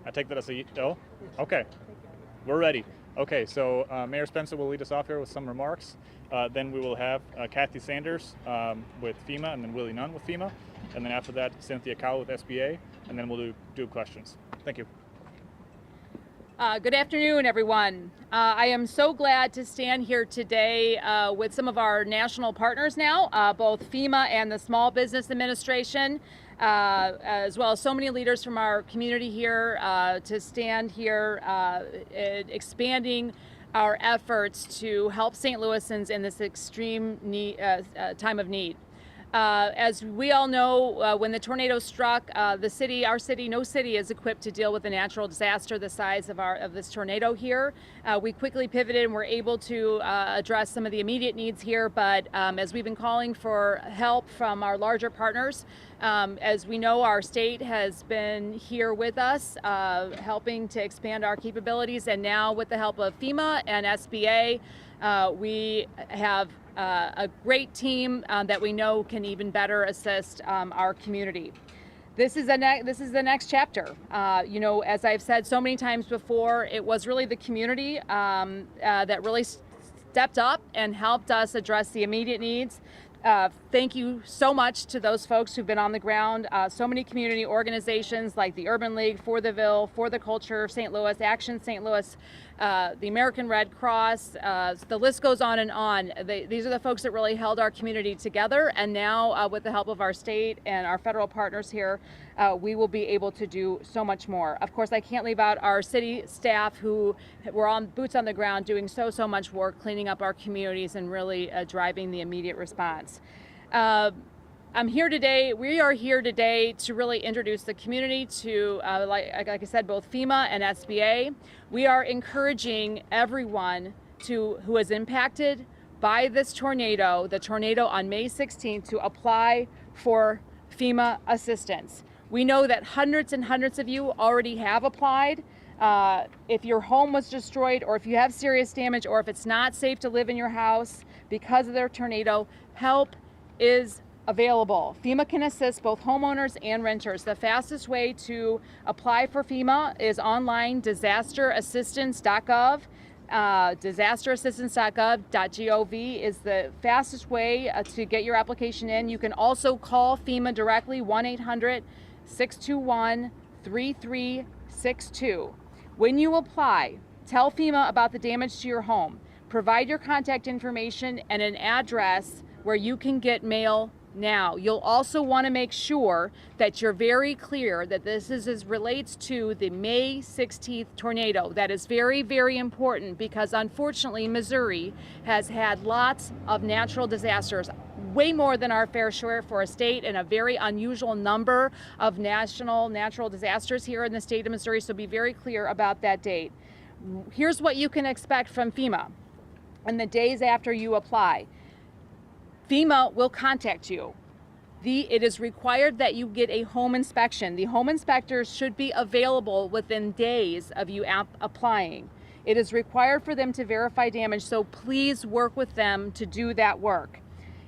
I take that as a no? Okay, we're ready. Okay, so Mayor Spencer will lead us off here with some remarks. Then we will have Kathy Sanders with FEMA, and then Willie Nunn with FEMA. And then after that, Cynthia Cowell with SBA, and then we'll do questions. Thank you. Good afternoon, everyone. I am so glad to stand here today with some of our national partners now, both FEMA and the Small Business Administration, as well as so many leaders from our community here to stand here expanding our efforts to help St. Louisans in this extreme time of need. As we all know, when the tornado struck our city, no city is equipped to deal with a natural disaster the size of this tornado here. We quickly pivoted and were able to address some of the immediate needs here, but as we've been calling for help from our larger partners, as we know, our state has been here with us, helping to expand our capabilities, and now with the help of FEMA and SBA, we have a great team that we know can even better assist our community. This is the next chapter. As I've said so many times before, it was really the community that really stepped up and helped us address the immediate needs. Thank you so much to those folks who've been on the ground. So many community organizations like the Urban League, For the Ville, For the Culture of St. Louis, Action St. Louis, the American Red Cross, the list goes on and on. These are the folks that really held our community together, and now with the help of our state and our federal partners here, we will be able to do so much more. Of course, I can't leave out our city staff who were on boots on the ground doing so much work cleaning up our communities and really driving the immediate response. I'm here today. We are here today to really introduce the community to, like I said, both FEMA and SBA. We are encouraging everyone who is impacted by this tornado, the tornado on May 16th, to apply for FEMA assistance. We know that hundreds and hundreds of you already have applied. If your home was destroyed, or if you have serious damage, or if it's not safe to live in your house because of their tornado, help is available. FEMA can assist both homeowners and renters. The fastest way to apply for FEMA is online, disasterassistance.gov. Disasterassistance.gov is the fastest way to get your application in. You can also call FEMA directly, 1-800-621-3362. When you apply, tell FEMA about the damage to your home. Provide your contact information and an address where you can get mail now. You'll also want to make sure that you're very clear that this relates to the May 16th tornado. That is very, very important because unfortunately Missouri has had lots of natural disasters, way more than our fair share for a state, and a very unusual number of national natural disasters here in the state of Missouri, so be very clear about that date. Here's what you can expect from FEMA in the days after you apply. FEMA will contact you. It is required that you get a home inspection. The home inspectors should be available within days of you applying. It is required for them to verify damage, so please work with them to do that work.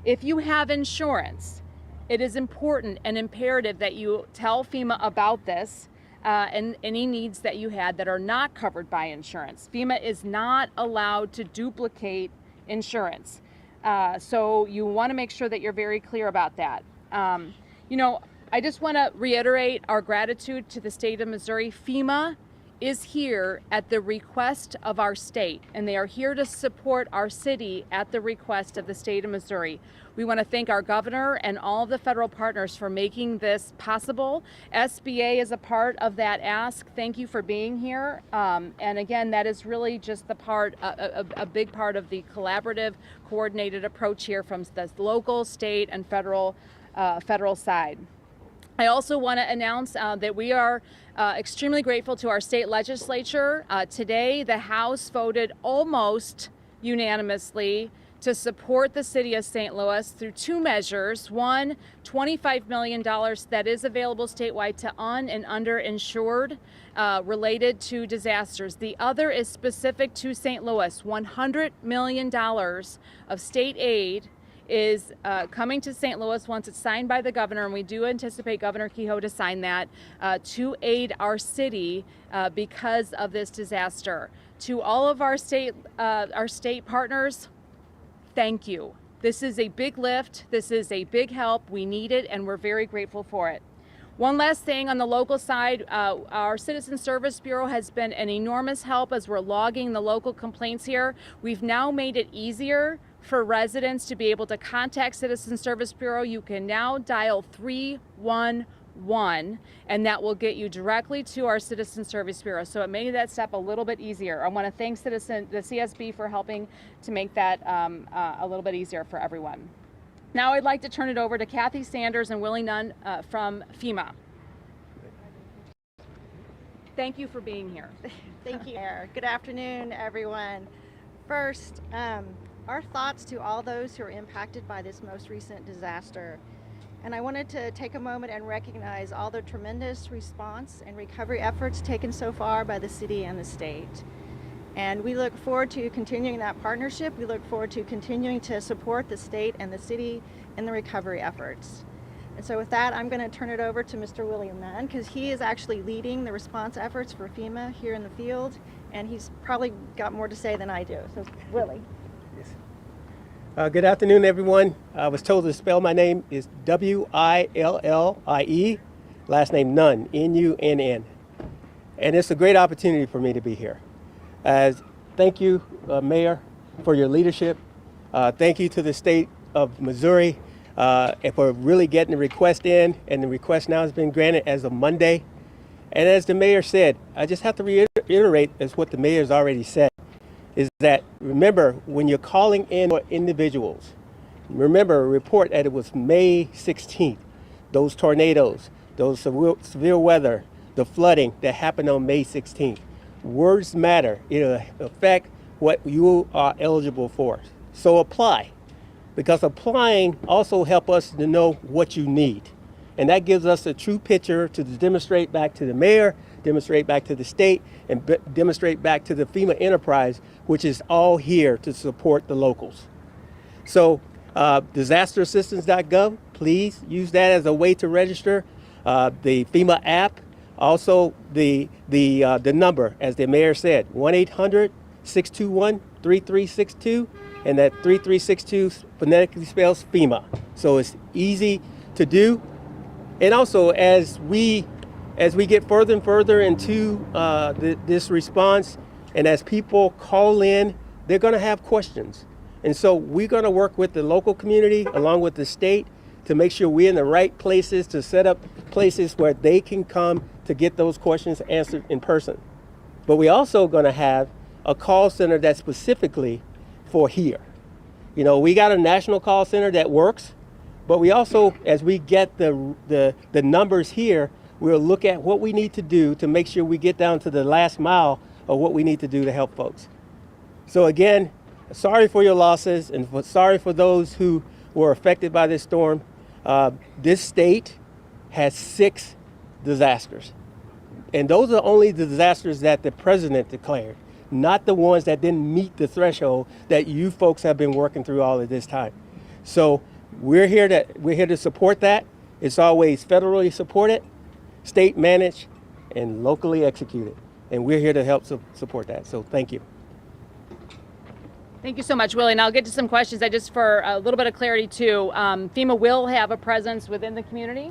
If you have insurance, it is important and imperative that you tell FEMA about this and any needs that you had that are not covered by insurance. FEMA is not allowed to duplicate insurance. So you want to make sure that you're very clear about that. I just want to reiterate our gratitude to the state of Missouri. FEMA is here at the request of our state, and they are here to support our city at the request of the state of Missouri. We want to thank our governor and all of the federal partners for making this possible. SBA is a part of that ask. Thank you for being here. And again, that is really just a big part of the collaborative, coordinated approach here from the local, state, and federal side. I also want to announce that we are extremely grateful to our state legislature. Today, the House voted almost unanimously to support the city of St. Louis through two measures. One, $25 million that is available statewide to un- and underinsured related to disasters. The other is specific to St. Louis, $100 million of state aid is coming to St. Louis once it's signed by the governor, and we do anticipate Governor Kehoe to sign that, to aid our city because of this disaster. To all of our state partners, thank you. This is a big lift. This is a big help. We need it, and we're very grateful for it. One last thing on the local side, our Citizen Service Bureau has been an enormous help as we're logging the local complaints here. We've now made it easier for residents to be able to contact Citizen Service Bureau. You can now dial 311, and that will get you directly to our Citizen Service Bureau. So it made that step a little bit easier. I want to thank the CSB for helping to make that a little bit easier for everyone. Now I'd like to turn it over to Kathy Sanders and Willie Nunn from FEMA. Thank you for being here. Thank you, Mayor. Good afternoon, everyone. First, our thoughts to all those who are impacted by this most recent disaster. And I wanted to take a moment and recognize all the tremendous response and recovery efforts taken so far by the city and the state. And we look forward to continuing that partnership. We look forward to continuing to support the state and the city in the recovery efforts. And so with that, I'm going to turn it over to Mr. William Nunn, because he is actually leading the response efforts for FEMA here in the field, and he's probably got more to say than I do. So, Willie. Yes. Good afternoon, everyone. I was told to spell my name is W-I-L-L-I-E, last name Nunn, N-U-N-N. And it's a great opportunity for me to be here. Thank you, Mayor, for your leadership. Thank you to the state of Missouri for really getting the request in, and the request now has been granted as of Monday. And as the mayor said, I just have to reiterate as what the mayor's already said, is that remember, when you're calling in for individuals, remember a report that it was May 16th, those tornadoes, those severe weather, the flooding that happened on May 16th. Words matter. It'll affect what you are eligible for. So apply, because applying also helps us to know what you need. And that gives us a true picture to demonstrate back to the mayor, demonstrate back to the state, and demonstrate back to the FEMA enterprise, which is all here to support the locals. So disasterassistance.gov, please use that as a way to register. The FEMA app, also the number, as the mayor said, 1-800-621-3362, and that 3362 phonetically spells FEMA. So it's easy to do. And also, as we get further and further into this response, and as people call in, they're going to have questions. And so we're going to work with the local community along with the state to make sure we're in the right places, to set up places where they can come to get those questions answered in person. But we're also going to have a call center that's specifically for here. You know, we got a national call center that works, but we also, as we get the numbers here, we'll look at what we need to do to make sure we get down to the last mile of what we need to do to help folks. So again, sorry for your losses, and sorry for those who were affected by this storm. This state has 6 disasters. And those are only the disasters that the president declared, not the ones that didn't meet the threshold that you folks have been working through all of this time. So we're here to support that. It's always federally supported, state managed, and locally executed. And we're here to help support that. So thank you. Thank you so much, Willie. And I'll get to some questions. For a little bit of clarity too, FEMA will have a presence within the community.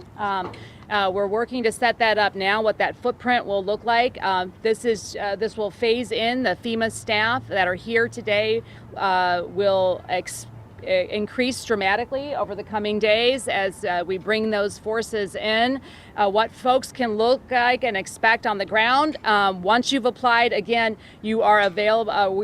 We're working to set that up now, what that footprint will look like. This will phase in. The FEMA staff that are here today will increase dramatically over the coming days as we bring those forces in. What folks can look like and expect on the ground. Once you've applied, again, you are available.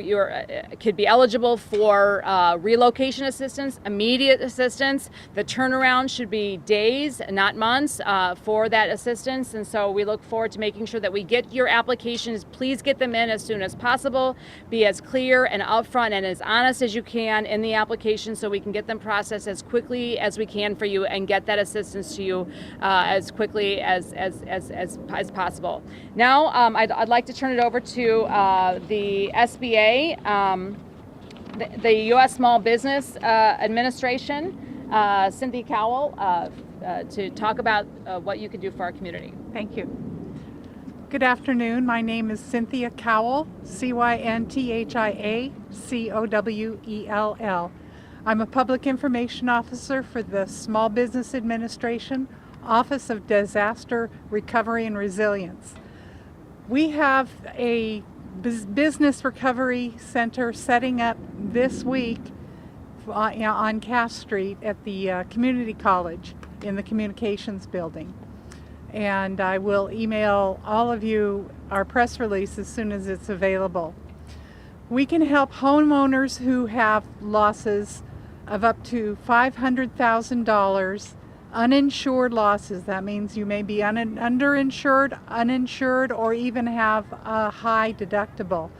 Could be eligible for relocation assistance, immediate assistance. The turnaround should be days, not months, for that assistance. And so we look forward to making sure that we get your applications. Please get them in as soon as possible. Be as clear and upfront and as honest as you can in the application, so we can get them processed as quickly as we can for you and get that assistance to you as quickly as possible. Now, I'd like to turn it over to the SBA. the U.S. Small Business Administration, Cynthia Cowell, to talk about what you can do for our community. Thank you. Good afternoon. My name is Cynthia Cowell, Cynthia Cowell. I'm a Public Information Officer for the Small Business Administration, Office of Disaster Recovery and Resilience. We have a business recovery center setting up this week on Cass Street at the community college in the communications building. And I will email all of you our press release as soon as it's available. We can help homeowners who have losses of up to $500,000, uninsured losses. That means you may be underinsured, uninsured, or even have a high deductible.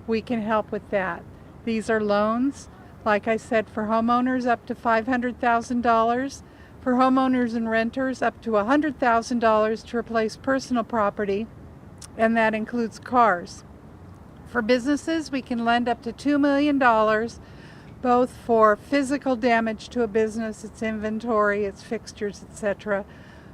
We can help with that. These are loans, like I said, for homeowners up to $500,000, for homeowners and renters up to $100,000 to replace personal property, and that includes cars. For businesses, we can lend up to $2 million, both for physical damage to a business, its inventory, its fixtures, etc.,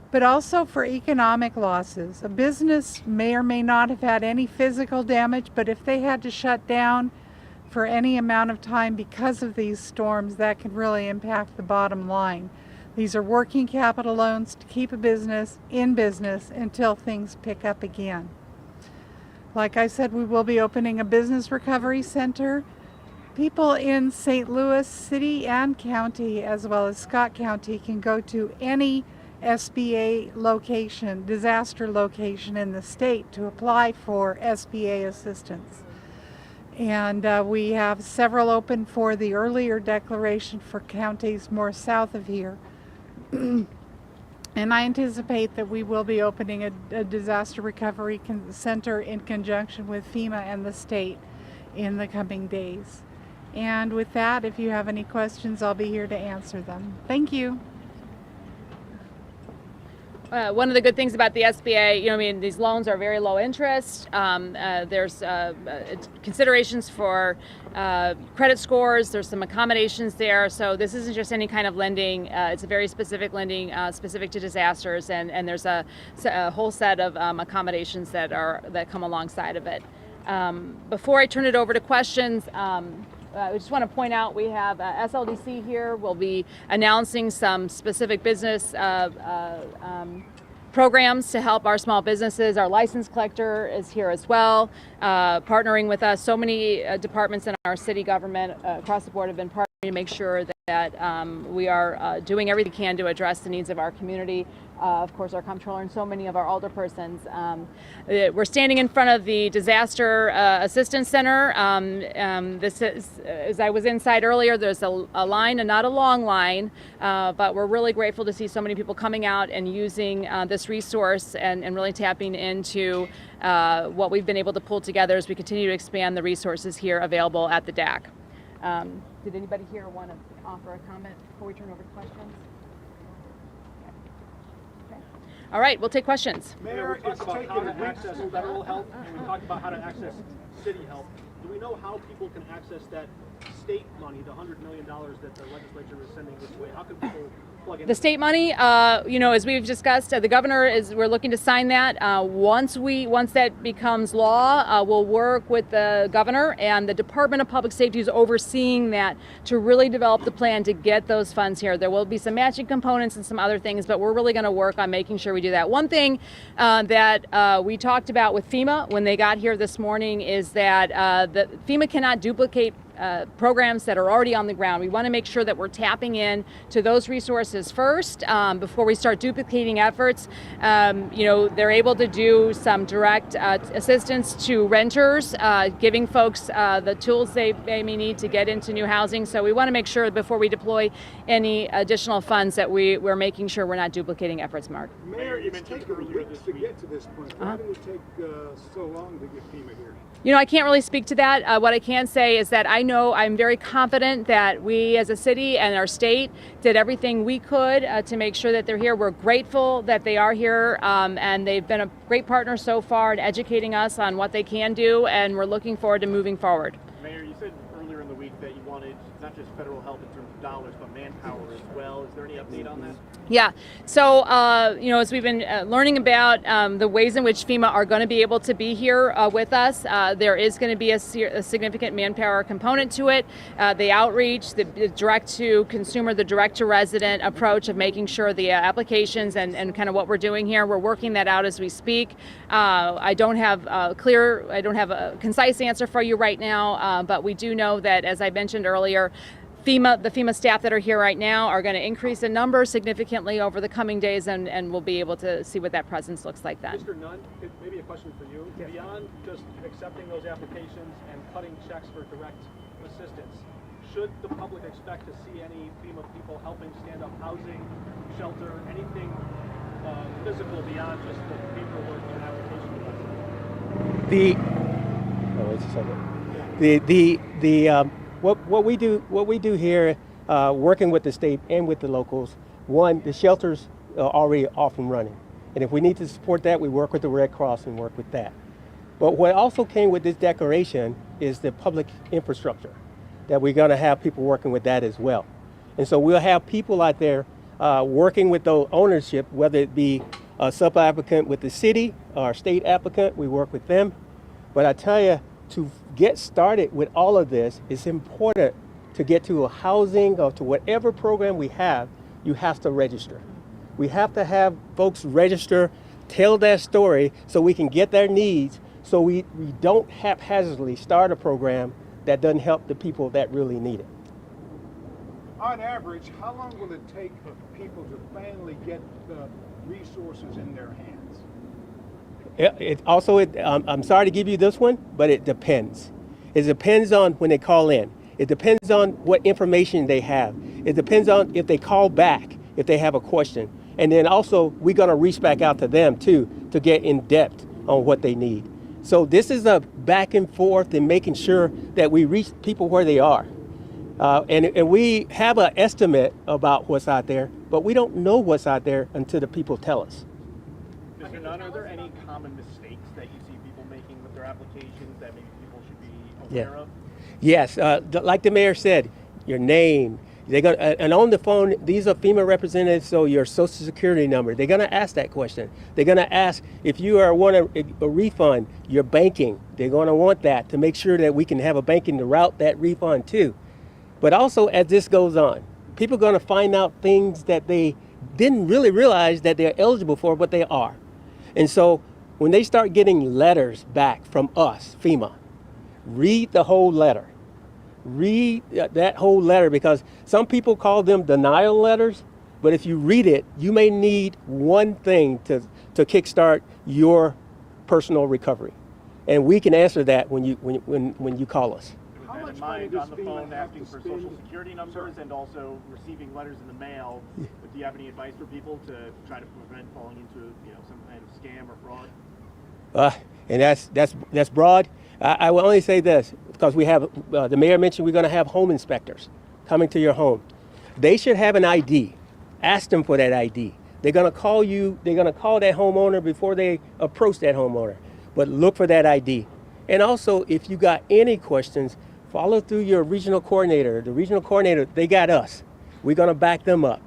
but also for economic losses. A business may or may not have had any physical damage, but if they had to shut down for any amount of time because of these storms, that could really impact the bottom line. These are working capital loans to keep a business in business until things pick up again. Like I said, we will be opening a business recovery center. People in St. Louis City and County, as well as Scott County, can go to any SBA location, disaster location in the state to apply for SBA assistance. And we have several open for the earlier declaration for counties more south of here. And I anticipate that we will be opening a disaster recovery center in conjunction with FEMA and the state in the coming days. And with that, if you have any questions, I'll be here to answer them. Thank you. One of the good things about the SBA, these loans are very low interest. There's considerations for credit scores. There's some accommodations there. So this isn't just any kind of lending. It's a very specific lending specific to disasters, and there's a whole set of accommodations that come alongside of it. Before I turn it over to questions, I just want to point out we have SLDC here. We'll be announcing some specific business programs to help our small businesses. Our license collector is here as well, partnering with us. So many departments in our city government across the board have been partnering to make sure that we are doing everything we can to address the needs of our community. Of course, our comptroller and so many of our alderpersons. We're standing in front of the Disaster Assistance Center. This is, as I was inside earlier, there's a line, and not a long line, but we're really grateful to see so many people coming out and using this resource and really tapping into what we've been able to pull together as we continue to expand the resources here available at the DAC. Did anybody here want to offer a comment before we turn over to questions? All right, we'll take questions. Mayor, we talked about how to access federal help, and we talked about how to access city help. Do we know how people can access that state money, the $100 million that the legislature is sending this way? How can people plug in? The state money, as we've discussed, the governor we're looking to sign that. Once that becomes law, we'll work with the governor and the Department of Public Safety is overseeing that to really develop the plan to get those funds here. There will be some matching components and some other things, but we're really going to work on making sure we do that. One thing that we talked about with FEMA when they got here this morning is that FEMA cannot duplicate programs that are already on the ground. We want to make sure that we're tapping in to those resources first before we start duplicating efforts. They're able to do some direct assistance to renters, giving folks the tools they may need to get into new housing. So we want to make sure before we deploy any additional funds that we're making sure we're not duplicating efforts, Mark. Mayor, you mentioned earlier this week to get to this point. Why did it take so long to get FEMA here? I can't really speak to that. What I can say is that I know I'm very confident that we as a city and our state did everything we could to make sure that they're here. We're grateful that they are here, and they've been a great partner so far in educating us on what they can do, and we're looking forward to moving forward. Mayor, you said earlier in the week that you wanted not just federal help in terms of dollars, but manpower as well. Is there any update on that? Yeah. So, as we've been learning about the ways in which FEMA are going to be able to be here with us, there is going to be a significant manpower component to it. The outreach, the direct-to-consumer, the direct-to-resident approach of making sure the applications and kind of what we're doing here, we're working that out as we speak. I don't have a concise answer for you right now, but we do know that, as I mentioned earlier, the FEMA staff that are here right now are going to increase in number significantly over the coming days, and we'll be able to see what that presence looks like then. Mr. Nunn, maybe a question for you. Yes. Beyond just accepting those applications and cutting checks for direct assistance, should the public expect to see any FEMA people helping stand up housing, shelter, anything physical beyond just the paperwork and application process? What we do here, working with the state and with the locals, one, the shelters are already off and running. And if we need to support that, we work with the Red Cross and work with that. But what also came with this declaration is the public infrastructure, that we're gonna have people working with that as well. And so we'll have people out there working with the ownership, whether it be a sub-applicant with the city or a state applicant, we work with them. But I tell you, to get started with all of this, it's important to get to a housing or to whatever program we have, you have to register. We have to have folks register, tell their story so we can get their needs, so we don't haphazardly start a program that doesn't help the people that really need it. On average, how long will it take for people to finally get the resources in their hands? I'm sorry to give you this one, but it depends. It depends on when they call in. It depends on what information they have. It depends on if they call back, if they have a question. And then also, we're gonna reach back out to them too, to get in depth on what they need. So this is a back and forth and making sure that we reach people where they are. And we have an estimate about what's out there, but we don't know what's out there until the people tell us. Mr. Nunn, are there any common mistakes that you see people making with their applications that maybe people should be aware of? Yes, like the mayor said, your name. They're gonna, and on the phone, these are FEMA representatives, so your social security number. They're gonna ask that question. They're gonna ask if you want a refund, your banking. They're gonna want that to make sure that we can have a banking to route that refund to. But also, as this goes on, people are gonna find out things that they didn't really realize that they're eligible for, but they are. And so when they start getting letters back from us, FEMA, read the whole letter. Read that whole letter, because some people call them denial letters, but if you read it, you may need one thing to kickstart your personal recovery. And we can answer that when you call us. How much money on the phone asking for social security numbers and also receiving letters in the mail? Do you have any advice for people to try to prevent falling into some kind of scam or fraud? And that's broad. I will only say this, because we have the mayor mentioned we're going to have home inspectors coming to your home. They should have an ID. Ask them for that ID. They're going to call you. They're going to call that homeowner before they approach that homeowner. But look for that ID. And also, if you got any questions, follow through your regional coordinator. The regional coordinator, they got us. We're going to back them up.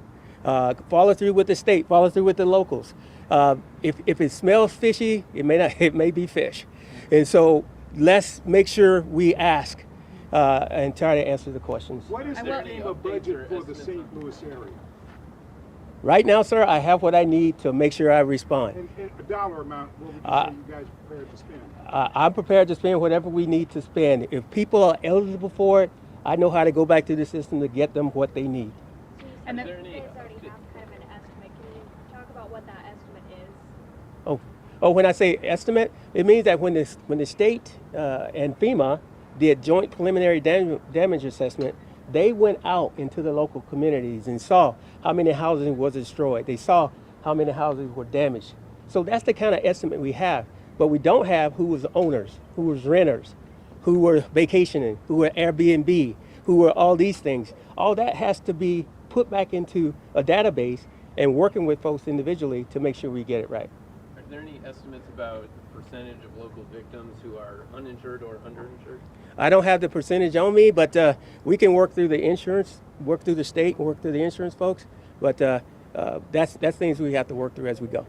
Follow through with the state. Follow through with the locals. If it smells fishy, it may not. It may be fish. And so let's make sure we ask and try to answer the questions. What is the FEMA budget for the St. Louis area? Right now, sir, I have what I need to make sure I respond. And a dollar amount, what would you say you guys are prepared to spend? I'm prepared to spend whatever we need to spend. If people are eligible for it, I know how to go back to the system to get them what they need. And then, you guys already have kind of an estimate. Can you talk about what that estimate is? Oh, when I say estimate, it means that when the state and FEMA did joint preliminary damage assessment, they went out into the local communities and saw how many houses was destroyed. They saw how many houses were damaged. So that's the kind of estimate we have. But we don't have who was owners, who was renters, who were vacationing, who were Airbnb, who were all these things. All that has to be put back into a database and working with folks individually to make sure we get it right. Are there any estimates about percentage of local victims who are uninsured or underinsured? I don't have the percentage on me, but we can work through the insurance, work through the state, and work through the insurance folks. But that's things we have to work through as we go.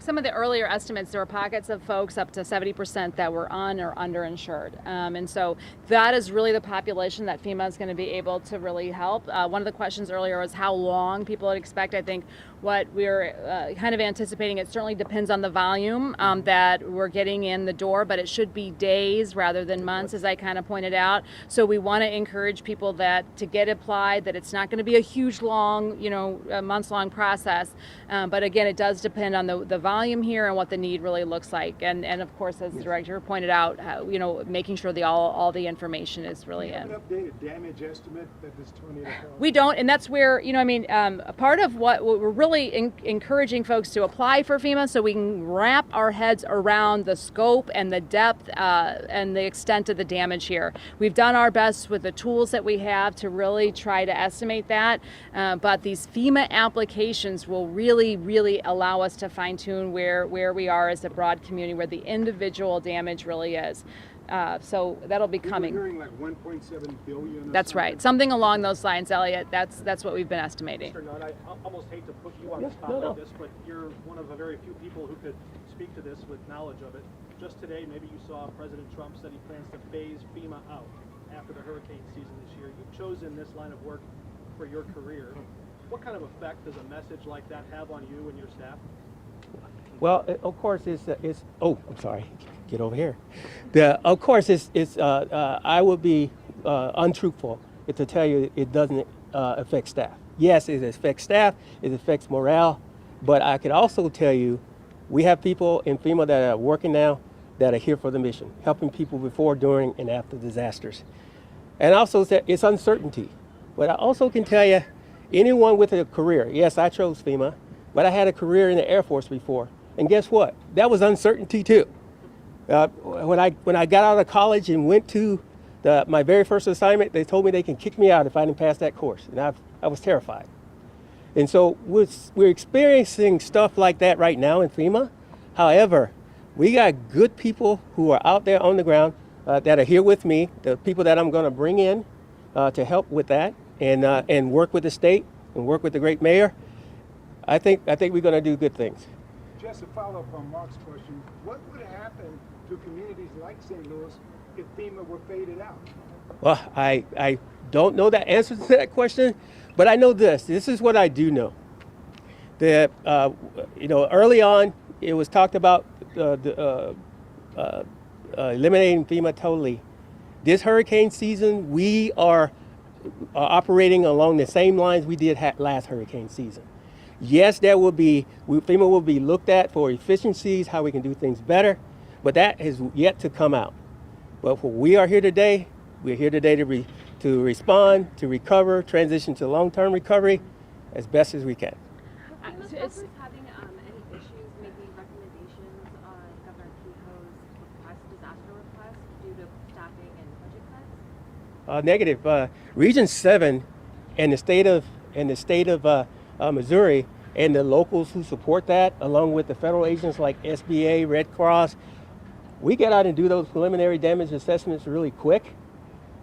Some of the earlier estimates, there were pockets of folks up to 70% that were un or underinsured. And so that is really the population that FEMA is going to be able to really help. One of the questions earlier was how long people would expect. I think what we're kind of anticipating, it certainly depends on the volume that we're getting in the door, but it should be days rather than months, as I kind of pointed out. So we want to encourage people that to get applied, that it's not going to be a huge long, a months-long process. But again, it does depend on the volume here and what the need really looks like. And of course, as the director pointed out, making sure all the information is really in. Do you have an updated damage estimate that this tornado caused? We don't, and that's where, a part of what we're really encouraging folks to apply for FEMA so we can wrap our heads around the scope and the depth and the extent of the damage here. We've done our best with the tools that we have to really try to estimate that, but these FEMA applications will really, really allow us to fine-tune where we are as a broad community, where the individual damage really is. So that'll be coming. We're hearing like 1.7 billion. That's right. Something along those lines, Elliot. That's what we've been estimating. Mr. Nunn, I almost hate to put you on the spot like this, but you're one of the very few people who could speak to this with knowledge of it. Just today, maybe you saw President Trump said he plans to phase FEMA out after the hurricane season this year. You've chosen this line of work for your career. What kind of effect does a message like that have on you and your staff? Well, of course, oh, I'm sorry. Get over here. Of course, I would be untruthful to tell you it doesn't affect staff. Yes, it affects staff, it affects morale, but I could also tell you we have people in FEMA that are working now that are here for the mission, helping people before, during, and after disasters. And also, it's uncertainty. But I also can tell you, anyone with a career, yes, I chose FEMA, but I had a career in the Air Force before. And guess what? That was uncertainty too. When I got out of college and went to my very first assignment, they told me they can kick me out if I didn't pass that course. And I was terrified. And so we're experiencing stuff like that right now in FEMA. However, we got good people who are out there on the ground that are here with me, the people that I'm going to bring in to help with that and work with the state and work with the great mayor. I think we're going to do good things. Just to follow up on Mark's question, what would happen to communities like St. Louis if FEMA were faded out? Well, I don't know the answer to that question, but I know this. This is what I do know. That early on, it was talked about eliminating FEMA totally. This hurricane season, we are operating along the same lines we did last hurricane season. Yes, FEMA will be looked at for efficiencies, how we can do things better, but that has yet to come out. But we are here today. We're here today to respond, to recover, transition to long-term recovery as best as we can. Is FEMA having any issues making recommendations on Governor Kehoe's disaster request due to staffing and budget cuts? Negative. Region 7 and the state of Missouri and the locals who support that, along with the federal agents like SBA, Red Cross, we get out and do those preliminary damage assessments really quick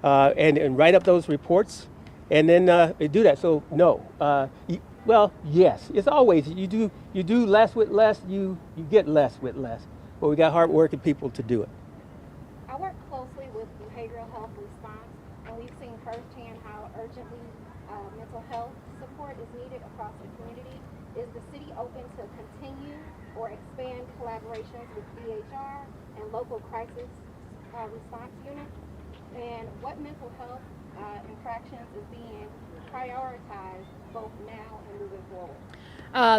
and write up those reports and then do that. So no, well, yes, it's always, you do less with less, you get less with less, but we got hard-working people to do it. I work closely with behavioral health response, and we've seen firsthand how urgently mental health support is needed across the community. Is the city open to continue or expand collaborations with DHR and local crisis response units? And what mental health infractions is being prioritized both now and moving forward?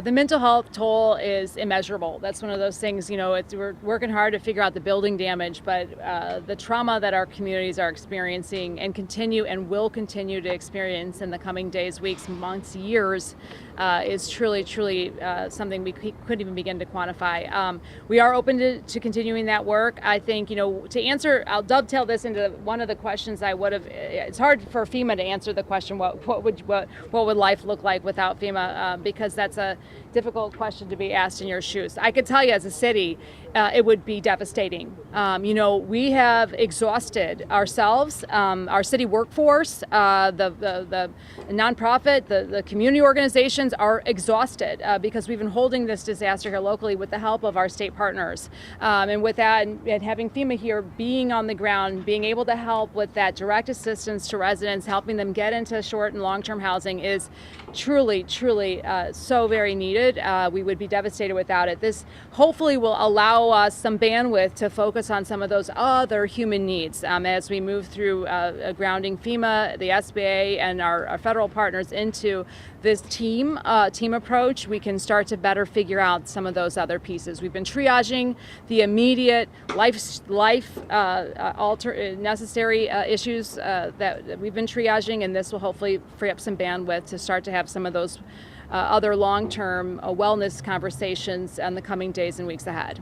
The mental health toll is immeasurable. That's one of those things, we're working hard to figure out the building damage, but the trauma that our communities are experiencing and will continue to experience in the coming days, weeks, months, years is truly something we couldn't even begin to quantify. We are open to continuing that work. I think, to answer, I'll dovetail this into one of the questions I would have, it's hard for FEMA to answer the question, what what would life look like without FEMA? Because that's a difficult question to be asked in your shoes. I could tell you, as a city, it would be devastating. We have exhausted ourselves, our city workforce, the nonprofit, the community organizations are exhausted because we've been holding this disaster here locally with the help of our state partners. And with that, and having FEMA here, being on the ground, being able to help with that direct assistance to residents, helping them get into short and long-term housing is truly, truly so very needed. We would be devastated without it. This hopefully will allow us some bandwidth to focus on some of those other human needs as we move through grounding FEMA, the SBA, and our federal partners into this team approach. We can start to better figure out some of those other pieces. We've been triaging the immediate necessary issues that we've been triaging, and this will hopefully free up some bandwidth to start to have some of those other long-term wellness conversations in the coming days and weeks ahead.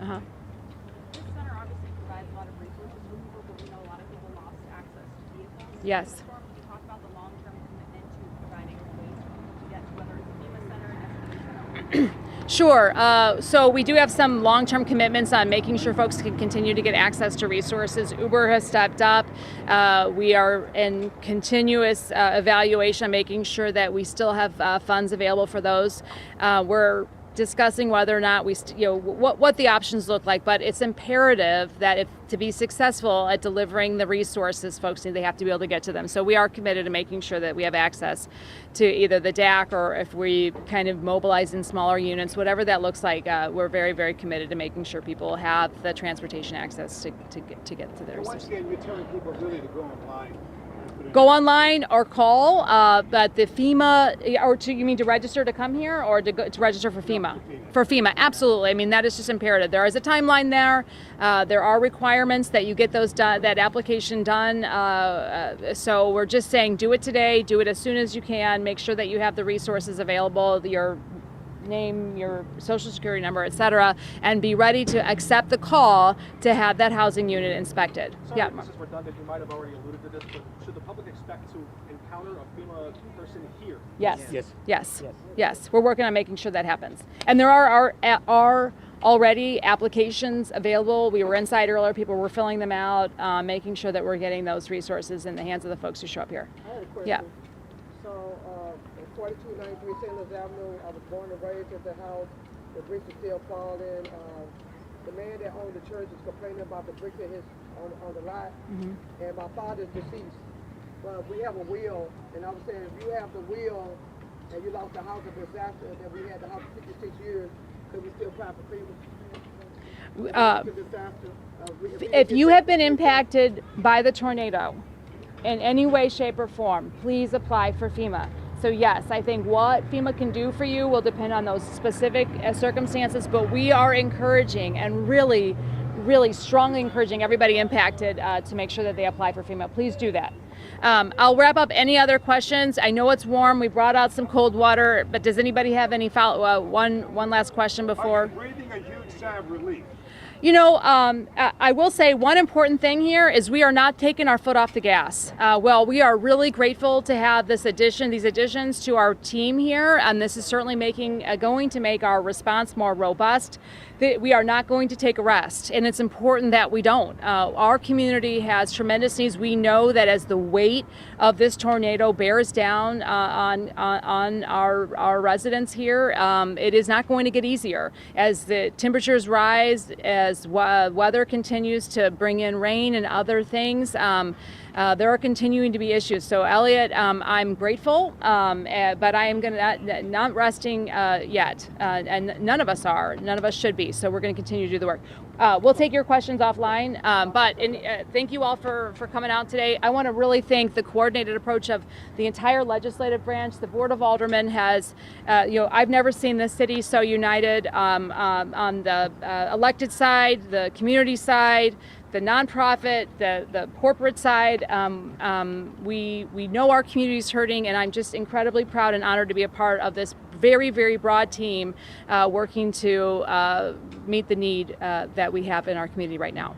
This center obviously provides a lot of resources for people, but we know a lot of people lost access to vehicles. Yes. Could you talk about the long-term commitment to providing ways to get to whether it's a FEMA center, an SBA center? Sure. So we do have some long-term commitments on making sure folks can continue to get access to resources. Uber has stepped up. We are in continuous evaluation on making sure that we still have funds available for those. We're discussing whether or not what the options look like, but it's imperative that to be successful at delivering the resources, folks they have to be able to get to them. So we are committed to making sure that we have access to either the DAC, or if we kind of mobilize in smaller units, whatever that looks like. We're very, very committed to making sure people have the transportation access to get to their. Once again, you're telling people really to go online. Go online or call, but the FEMA, you mean to register to come here, or to register for FEMA? For FEMA, absolutely. I mean, that is just imperative. There is a timeline there. There are requirements that you get that application done. So we're just saying, do it today, do it as soon as you can, make sure that you have the resources available, your name, your social security number, etc., and be ready to accept the call to have that housing unit inspected. Sorry, this is redundant. You might have already alluded to this, but should the public expect to encounter a FEMA person here? Yes. We're working on making sure that happens. And there are already applications available. We were inside earlier. People were filling them out, making sure that we're getting those resources in the hands of the folks who show up here. I have a question. Yeah. So, 4293 Sanders Avenue, I was born and raised at the house. The bricks are still falling. The man that owned the church is complaining about the bricks on the lot. Mm-hmm. And my father's deceased. But we have a will, and I was saying, if you have the will and you lost the house of disaster that we had the house for 56 years, could we still apply for FEMA? If you have been impacted by the tornado in any way, shape, or form, please apply for FEMA. So yes, I think what FEMA can do for you will depend on those specific circumstances, but we are encouraging and really strongly encouraging everybody impacted to make sure that they apply for FEMA. Please do that. I'll wrap up. Any other questions? I know it's warm. We brought out some cold water, but does anybody have any one last question before? Are you breathing a huge sigh of relief? I will say one important thing here is we are not taking our foot off the gas. We are really grateful to have these additions to our team here, and this is certainly going to make our response more robust. We are not going to take a rest, and it's important that we don't. Our community has tremendous needs. We know that as the weight of this tornado bears down on our residents here, it is not going to get easier. As the temperatures rise, as weather continues to bring in rain and other things, there are continuing to be issues. So Elliot, I'm grateful, but I am not resting yet, and none of us are. None of us should be. So we're going to continue to do the work. We'll take your questions offline, but thank you all for coming out today. I want to really thank the coordinated approach of the entire legislative branch. The Board of Aldermen has, I've never seen this city so united on the elected side, the community side, the nonprofit, the corporate side. We know our community is hurting, and I'm just incredibly proud and honored to be a part of this very, very broad team working to meet the need that we have in our community right now.